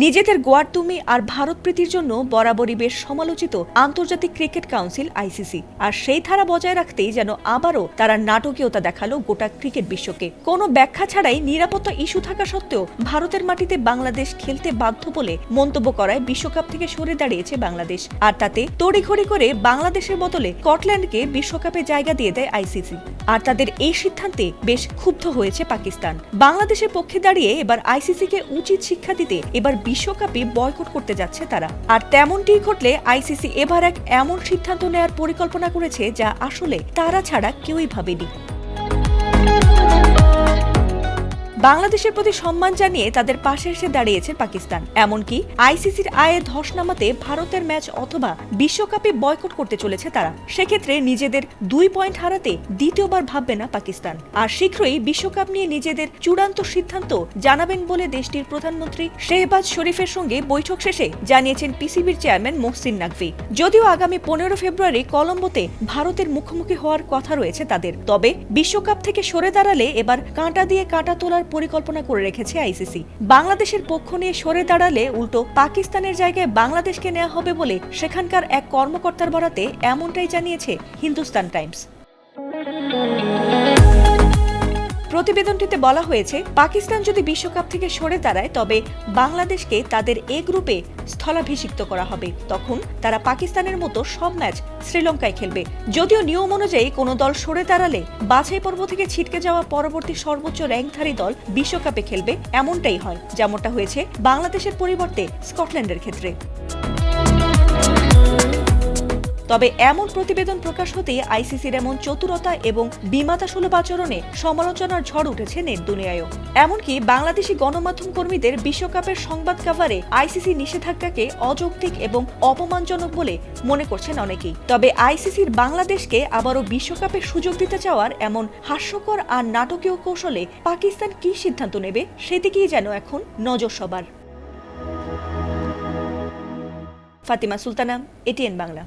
নিজেদের গোয়ার্তুমি আর ভারত প্রীতির জন্য বরাবরই বেশ সমালোচিত আন্তর্জাতিক ক্রিকেট কাউন্সিল আইসিসি, আর সেই ধারা বজায় রাখতেই যেন আবারও তারা নাটকীয়তা দেখালো গোটা ক্রিকেট বিশ্বকে। কোনো ব্যাখ্যা ছাড়াই নিরাপত্তা ইস্যু থাকা সত্ত্বেও ভারতের মাটিতে বাংলাদেশ খেলতে বাধ্য বলে মন্তব্য করায় বিশ্বকাপ থেকে সরে দাঁড়িয়েছে বাংলাদেশ, আর তাতে তড়িঘড়ি করে বাংলাদেশের বদলে স্কটল্যান্ডকে বিশ্বকাপে জায়গা দিয়ে দেয় আইসিসি। আর তাদের এই সিদ্ধান্তে বেশ ক্ষুব্ধ হয়েছে পাকিস্তান। বাংলাদেশের পক্ষে দাঁড়িয়ে এবার আইসিসিকে উচিত শিক্ষা দিতে এবার বিশ্বকাপে বয়কট করতে যাচ্ছে তারা। আর তেমনটি ঘটলে আইসিসি এবার এক এমন সিদ্ধান্ত নেয়ার পরিকল্পনা করেছে যা আসলে তারা ছাড়া কেউই ভাবেনি। বাংলাদেশের প্রতি সম্মান জানিয়ে তাদের পাশে এসে দাঁড়িয়েছে পাকিস্তান। এমনকি আইসিসির আয়ে ধস নামাতে ভারতের ম্যাচ অথবা বিশ্বকাপে বয়কট করতে চলেছে তারা। সেক্ষেত্রে নিজেদের 2 পয়েন্ট হারাতে দ্বিতীয়বার ভাববে না পাকিস্তান। আর শীঘ্রই বিশ্বকাপ নিয়ে নিজেদের চূড়ান্ত সিদ্ধান্ত জানাবেন বলে দেশটির প্রধানমন্ত্রী শেহবাজ শরীফের সঙ্গে বৈঠক শেষে জানিয়েছেন পিসিবির চেয়ারম্যান মোহসিন নাকভি। যদিও আগামী 15 ফেব্রুয়ারি কলম্বোতে ভারতের মুখোমুখি হওয়ার কথা রয়েছে তাদের, তবে বিশ্বকাপ থেকে সরে দাঁড়ালে এবার কাঁটা দিয়ে কাঁটা তোলার পরিকল্পনা করে রেখেছে আইসিসি। বাংলাদেশের পক্ষ নিয়ে সরে দাঁড়ালে উল্টো পাকিস্তানের জায়গায় বাংলাদেশকে নেওয়া হবে বলে সেখানকার এক কর্মকর্তার বরাতে এমনটাই জানিয়েছে হিন্দুস্তান টাইমস। প্রতিবেদনটিতে বলা হয়েছে, পাকিস্তান যদি বিশ্বকাপ থেকে সরে দাঁড়ায় তবে বাংলাদেশকে তাদের এ গ্রুপে স্থলাভিষিক্ত করা হবে। তখন তারা পাকিস্তানের মতো সব ম্যাচ শ্রীলঙ্কায় খেলবে। যদিও নিয়ম অনুযায়ী কোনো দল সরে দাঁড়ালে বাছাই পর্ব থেকে ছিটকে যাওয়া পরবর্তী সর্বোচ্চ র্যাঙ্কধারী দল বিশ্বকাপে খেলবে, এমনটাই হয় যেমনটা হয়েছে বাংলাদেশের পরিবর্তে স্কটল্যান্ডের ক্ষেত্রে। তবে এমন প্রতিবেদন প্রকাশ হতেই আইসিসির এমন চতুরতা এবং বিমাতাসুলভ আচরণে সমালোচনার ঝড় উঠেছে নেট দুনিয়ায়ও। এমনকি বাংলাদেশি গণমাধ্যম কর্মীদের বিশ্বকাপের সংবাদ কাভারে আইসিসি নিষেধাজ্ঞাকে অযৌক্তিক এবং অপমানজনক বলে মনে করছেন অনেকেই। তবে আইসিসির বাংলাদেশকে আবারও বিশ্বকাপে সুযোগ দিতে চাওয়ার এমন হাস্যকর আর নাটকীয় কৌশলে পাকিস্তান কি সিদ্ধান্ত নেবে সেদিকেই যেন এখন নজর সবার। ফাতিমা সুলতানা, এটিএন বাংলা।